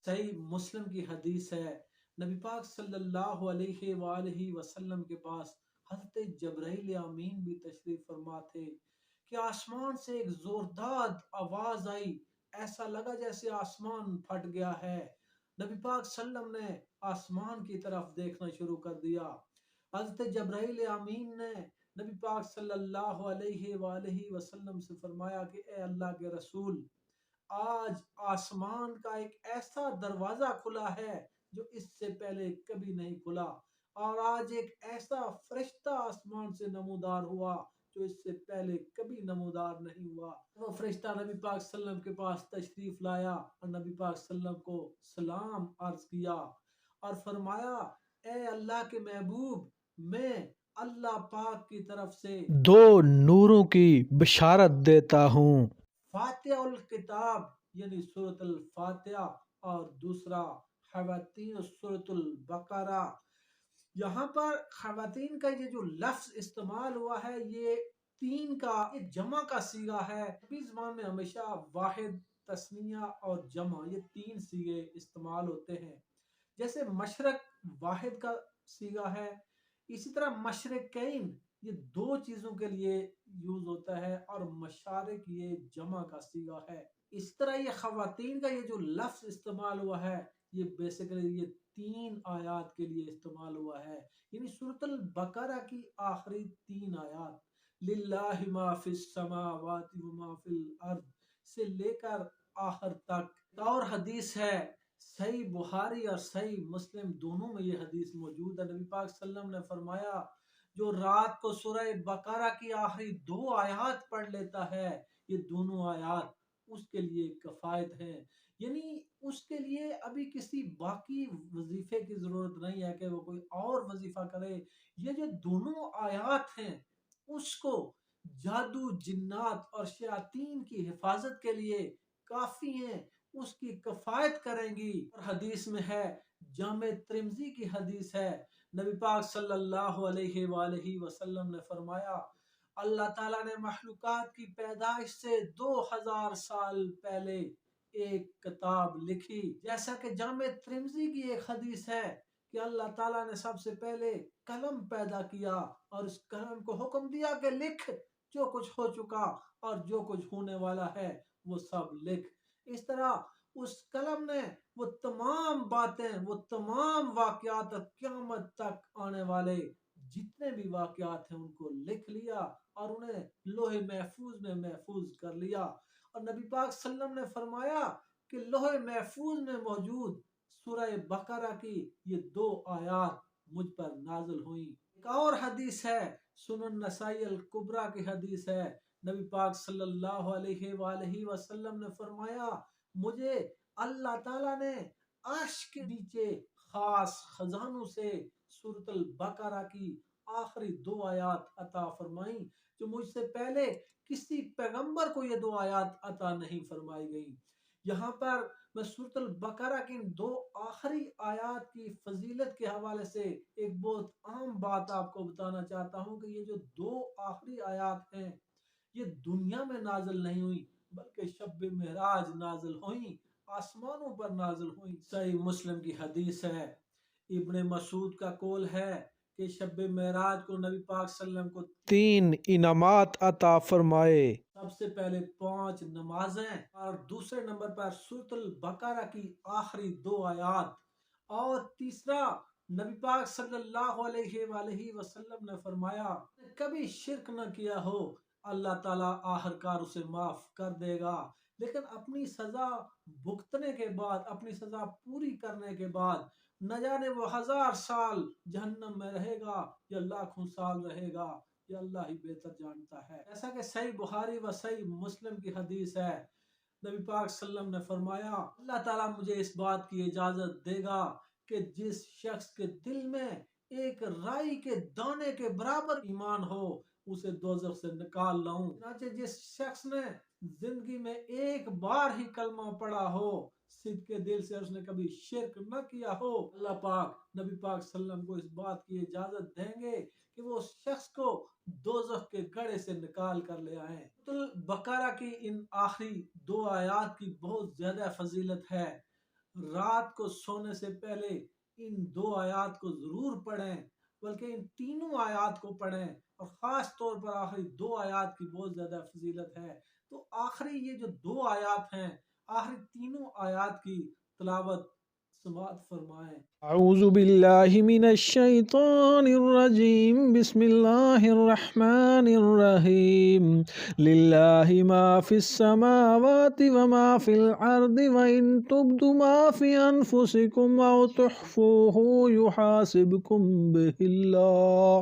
صحیح مسلم کی حدیث ہے، نبی پاک صلی اللہ علیہ وآلہ وسلم کے پاس حضرت جبرائیل امین بھی تشریف فرما تھے کہ آسمان سے ایک زوردار آواز آئی، ایسا لگا جیسے آسمان پھٹ گیا ہے۔ نبی پاک صلی اللہ علیہ وسلم نے آسمان کی طرف دیکھنا شروع کر دیا۔ حضرت جبرائیل امین نے نبی پاک صلی اللہ علیہ وآلہ وسلم سے فرمایا کہ اے اللہ کے رسول، آج آسمان کا ایک ایسا دروازہ کھلا ہے جو اس سے پہلے کبھی نہیں کھلا، اور آج ایک ایسا فرشتہ آسمان سے نمودار ہوا جو اس سے پہلے کبھی نمودار نہیں ہوا۔ وہ فرشتہ نبی پاک صلی اللہ علیہ وسلم کے پاس تشریف لایا اور نبی پاک صلی اللہ علیہ وسلم کو سلام عرض کیا اور فرمایا، اے اللہ کے محبوب، میں اللہ پاک کی طرف سے دو نوروں کی بشارت دیتا ہوں۔ فاتحہ الکتاب یعنی سورۃ الفاتحہ، اور دوسرا خواتین سورۃ البقرہ۔ یہاں پر خواتین کا یہ جو لفظ استعمال ہوا ہے، یہ تین کا جمع کا صیغہ ہے۔ عربی زبان میں ہمیشہ واحد، تثنیہ اور جمع، یہ تین صیغے استعمال ہوتے ہیں۔ جیسے مشرق واحد کا صیغہ ہے، اسی طرح مشرقین یہ دو چیزوں کے لیے یوز ہوتا ہے، اور مشارق یہ جمع کا صیغہ ہے۔ اس طرح یہ خواتین کا یہ جو لفظ استعمال ہوا ہے، یہ بیسیکلی یہ تین آیات کے لیے استعمال ہوا ہے، یعنی سورۃ البقرہ کی آخری تین آیات، للہ ما فی السماوات و ما فی الارض سے لے کر آخر تک۔ اور حدیث ہے، صحیح بخاری اور صحیح مسلم دونوں میں یہ حدیث موجود ہے، نبی پاک صلی اللہ علیہ وسلم نے فرمایا، جو رات کو سورہ بقرہ کی آخری دو آیات پڑھ لیتا ہے، یہ دونوں آیات اس کے لیے کفایت ہے، یعنی اس کے لیے ابھی کسی باقی وظیفے کی ضرورت نہیں ہے کہ وہ کوئی اور وظیفہ کرے۔ یہ جو دونوں آیات ہیں اس کو جادو، جنات اور شیاطین کی حفاظت کے لیے کافی ہیں، اس کی کفایت کریں گی۔ اور حدیث میں ہے، جامع ترمذی کی حدیث ہے، نبی پاک صلی اللہ علیہ وآلہ وسلم نے فرمایا، اللہ تعالیٰ نے مخلوقات کی پیدائش سے 2000 سال پہلے ایک کتاب لکھی۔ جیسا کہ جامع ترمذی کی ایک حدیث ہے کہ اللہ تعالیٰ نے سب سے پہلے قلم پیدا کیا اور اس قلم کو حکم دیا کہ لکھ، جو کچھ ہو چکا اور جو کچھ ہونے والا ہے وہ سب لکھ۔ اس طرح اس قلم نے وہ تمام باتیں، وہ تمام واقعات اور قیامت تک آنے والے جتنے بھی واقعات ہیں ان کو لکھ لیا اور انہیں لوح محفوظ میں محفوظ کر لیا۔ اور نبی پاک صلی اللہ علیہ وسلم نے فرمایا کہ لوح محفوظ میں موجود سورہ بقرہ کی یہ دو آیات مجھ پر نازل ہوئیں۔ ایک اور حدیث ہے، سنن نسائی الکبریٰ کی حدیث ہے، نبی پاک صلی اللہ علیہ وآلہ وسلم نے فرمایا، مجھے اللہ تعالیٰ نے عرش کے نیچے خاص خزانوں سے سورۃ البقرہ کی آخری دو آیات عطا فرمائیں، جو مجھ سے پہلے کسی پیغمبر کو یہ دو آیات عطا نہیں فرمائی گئیں۔ یہاں پر میں سورۃ البقرہ کی دو آخری آیات کی فضیلت کے حوالے سے ایک بہت عام بات آپ کو بتانا چاہتا ہوں کہ یہ جو دو آخری آیات ہیں، یہ دنیا میں نازل نہیں ہوئی بلکہ شب معراج نازل ہوئیں، آسمانوں پر نازل ہوئیں۔ صحیح مسلم کی حدیث ہے، ابن مسعود کا قول ہے کہ شب معراج کو نبی پاک صلی اللہ علیہ وسلم کو تین انعامات عطا فرمائے۔ سب سے پہلے 5 نمازیں، اور دوسرے نمبر پر سورۃ البقرہ کی آخری دو آیات، اور تیسرا نبی پاک صلی اللہ علیہ وآلہ وسلم نے فرمایا، کبھی شرک نہ کیا ہو، اللہ تعالیٰ آخرکار اسے معاف کر دے گا، لیکن اپنی سزا بھگتنے کے بعد، اپنی سزا پوری کرنے کے بعد نہ جانے وہ 1000 سال جہنم میں رہے گا یا لاکھوں سال رہے گا، یہ اللہ ہی بہتر جانتا ہے۔ ایسا کہ صحیح بخاری و صحیح مسلم کی حدیث ہے، نبی پاک صلی اللہ علیہ وسلم نے فرمایا، اللہ تعالیٰ مجھے اس بات کی اجازت دے گا کہ جس شخص کے دل میں ایک رائی کے دانے کے برابر ایمان ہو اسے دوزخ سے نکال لاؤں۔ چنانچہ جس شخص نے زندگی میں ایک بار ہی کلمہ پڑھا ہو، صدق کے دل سے اس نے کبھی شرک نہ کیا ہو، اللہ پاک نبی پاک صلی اللہ علیہ وسلم کو اس بات کی اجازت دیں گے کہ وہ اس شخص کو دوزخ کے گڑھے سے نکال کر لے آئیں۔ سورۃ البقرہ کی ان آخری دو آیات کی بہت زیادہ فضیلت ہے۔ رات کو سونے سے پہلے ان 2 آیات کو ضرور پڑھیں، بلکہ ان تینوں آیات کو پڑھیں، اور خاص طور پر آخری 2 آیات کی بہت زیادہ فضیلت ہے۔ تو آخری یہ جو 2 آیات ہیں، آخری تینوں آیات کی تلاوت سماعت فرمائیں۔ اعوذ باللہ من الشیطان الرجیم، بسم اللہ الرحمن الرحیم، للہ ما فی السماوات وما فی الارض وان تبدوا ما فی انفسکم او تخفوه یحاسبکم بہ اللہ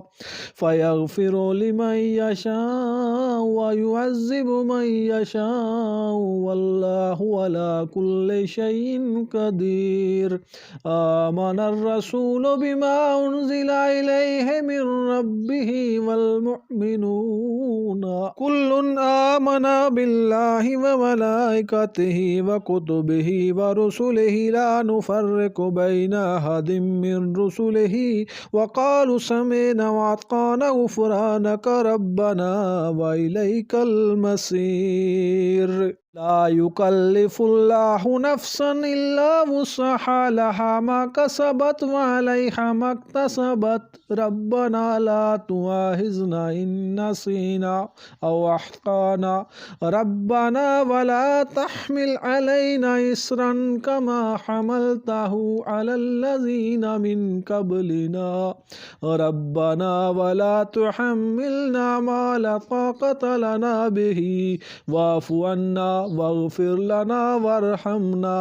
فیغفر لمن یشاء ویعذب من یشاء واللہ علی کل شیء قدیر۔ آمن الرسول بما انزل الیہ من ربہ والمؤمنون کل آمن باللہ وملائکتہ وکتبہ ورسلہ لا نفرق بین احد من رسلہ وقالوا سمعنا واطعنا غفرانک ربنا والیک المصیر۔ لا یکلف اللہ نفسا الا وسعها لها ما کسبت وعلیہا ما اکتسبت ربنا لا تؤاخذنا ان نسینا او اخطأنا ربنا ولا تحمل علينا إصرا كما حملته على الذين من قبلنا ربنا ولا تحملنا ما لا طاقة لنا به واعف عنا واغفر لنا وارحمنا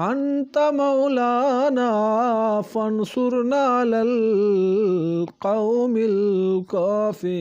أنت مولانا فانصرنا على القوم الكافرين۔